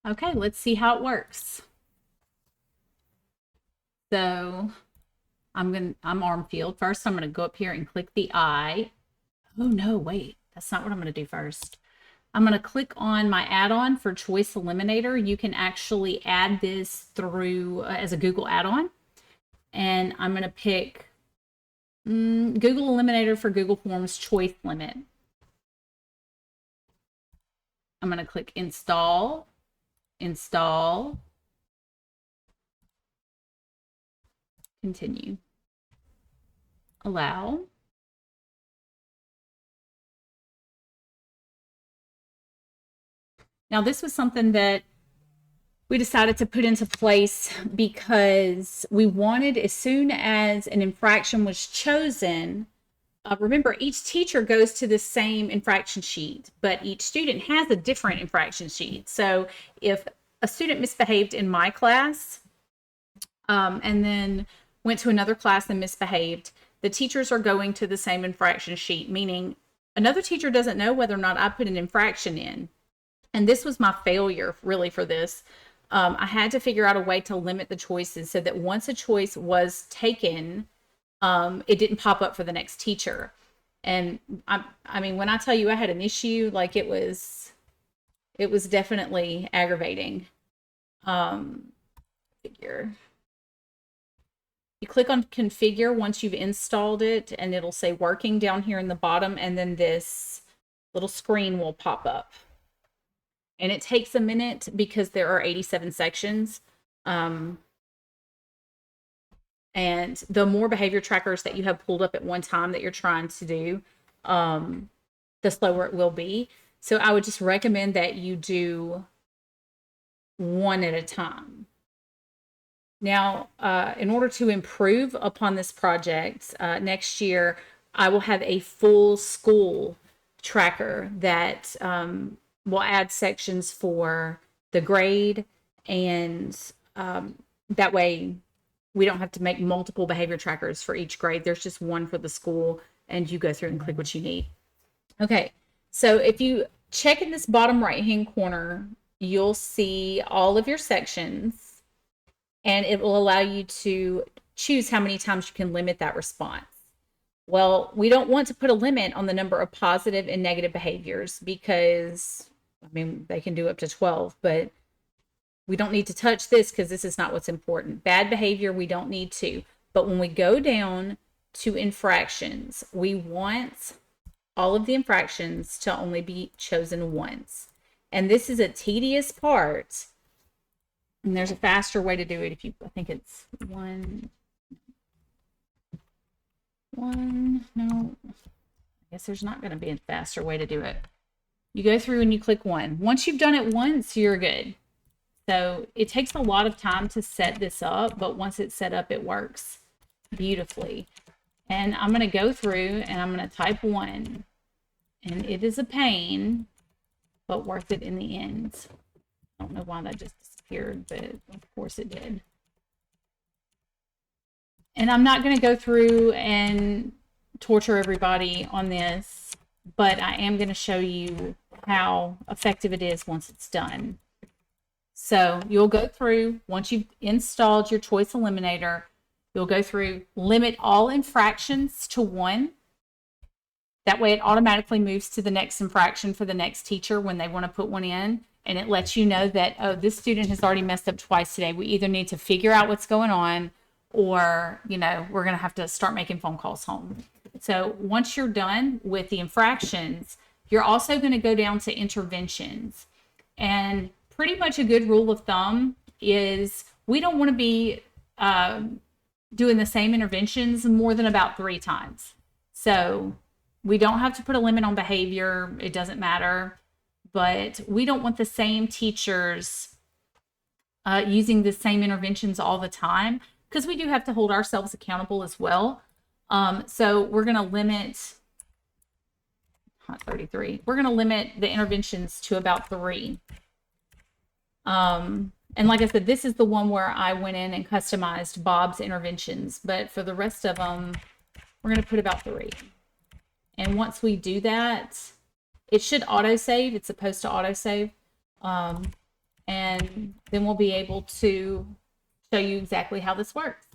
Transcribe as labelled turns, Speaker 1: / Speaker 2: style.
Speaker 1: Okay, let's see how it works. So I'm arm field. First, I'm gonna go up here and click the eye. Oh no, wait, that's not what I'm gonna do first. I'm gonna click on my add-on for Choice Eliminator. You can actually add this through as a Google add-on. And I'm gonna pick Google Eliminator for Google Forms Choice Limit. I'm gonna click Install, Install, Continue, Allow. Now, this was something that we decided to put into place because we wanted, as soon as an infraction was chosen, remember, each teacher goes to the same infraction sheet, but each student has a different infraction sheet. So if a student misbehaved in my class and then went to another class and misbehaved, the teachers are going to the same infraction sheet, meaning another teacher doesn't know whether or not I put an infraction in. And this was my failure really for this. I had to figure out a way to limit the choices so that once a choice was taken, it didn't pop up for the next teacher. And I mean, when I tell you I had an issue, like it was definitely aggravating. Figure. You click on configure once you've installed it, and it'll say working down here in the bottom, and then this little screen will pop up. And it takes a minute because there are 87 sections. And the more behavior trackers that you have pulled up at one time that you're trying to do, the slower it will be. So I would just recommend that you do one at a time. Now, in order to improve upon this project, next year, I will have a full school tracker that will add sections for the grade, and that way we don't have to make multiple behavior trackers for each grade. There's just one for the school, and you go through and click what you need. Okay, so if you check in this bottom right-hand corner, you'll see all of your sections, and it will allow you to choose how many times you can limit that response. Well, we don't want to put a limit on the number of positive and negative behaviors because, I mean, they can do up to 12, but we don't need to touch this because this is not what's important. Bad behavior, we don't need to. But when we go down to infractions, we want all of the infractions to only be chosen once. And this is a tedious part. And there's a faster way to do it. I think it's no, I guess there's not going to be a faster way to do it. You go through and you click one. Once you've done it once, you're good. So it takes a lot of time to set this up, but once it's set up, it works beautifully. And I'm going to go through and I'm going to type one. And it is a pain, but worth it in the end. I don't know why that just disappeared, but of course it did. And I'm not going to go through and torture everybody on this, but I am going to show you how effective it is once it's done. So you'll go through, once you've installed your choice eliminator, you'll go through, limit all infractions to one. That way it automatically moves to the next infraction for the next teacher when they want to put one in. And it lets you know that, oh, this student has already messed up twice today. We either need to figure out what's going on, or, you know, we're going to have to start making phone calls home. So once you're done with the infractions, you're also going to go down to interventions. And pretty much a good rule of thumb is we don't want to be doing the same interventions more than about 3 times. So we don't have to put a limit on behavior. It doesn't matter. But we don't want the same teachers using the same interventions all the time, because we do have to hold ourselves accountable as well. So we're going to limit, not 33, we're going to limit the interventions to about 3. And like I said, this is the one where I went in and customized Bob's interventions, but for the rest of them, we're going to put about 3. And once we do that, it should autosave. It's supposed to autosave. and then we'll be able to show you exactly how this works.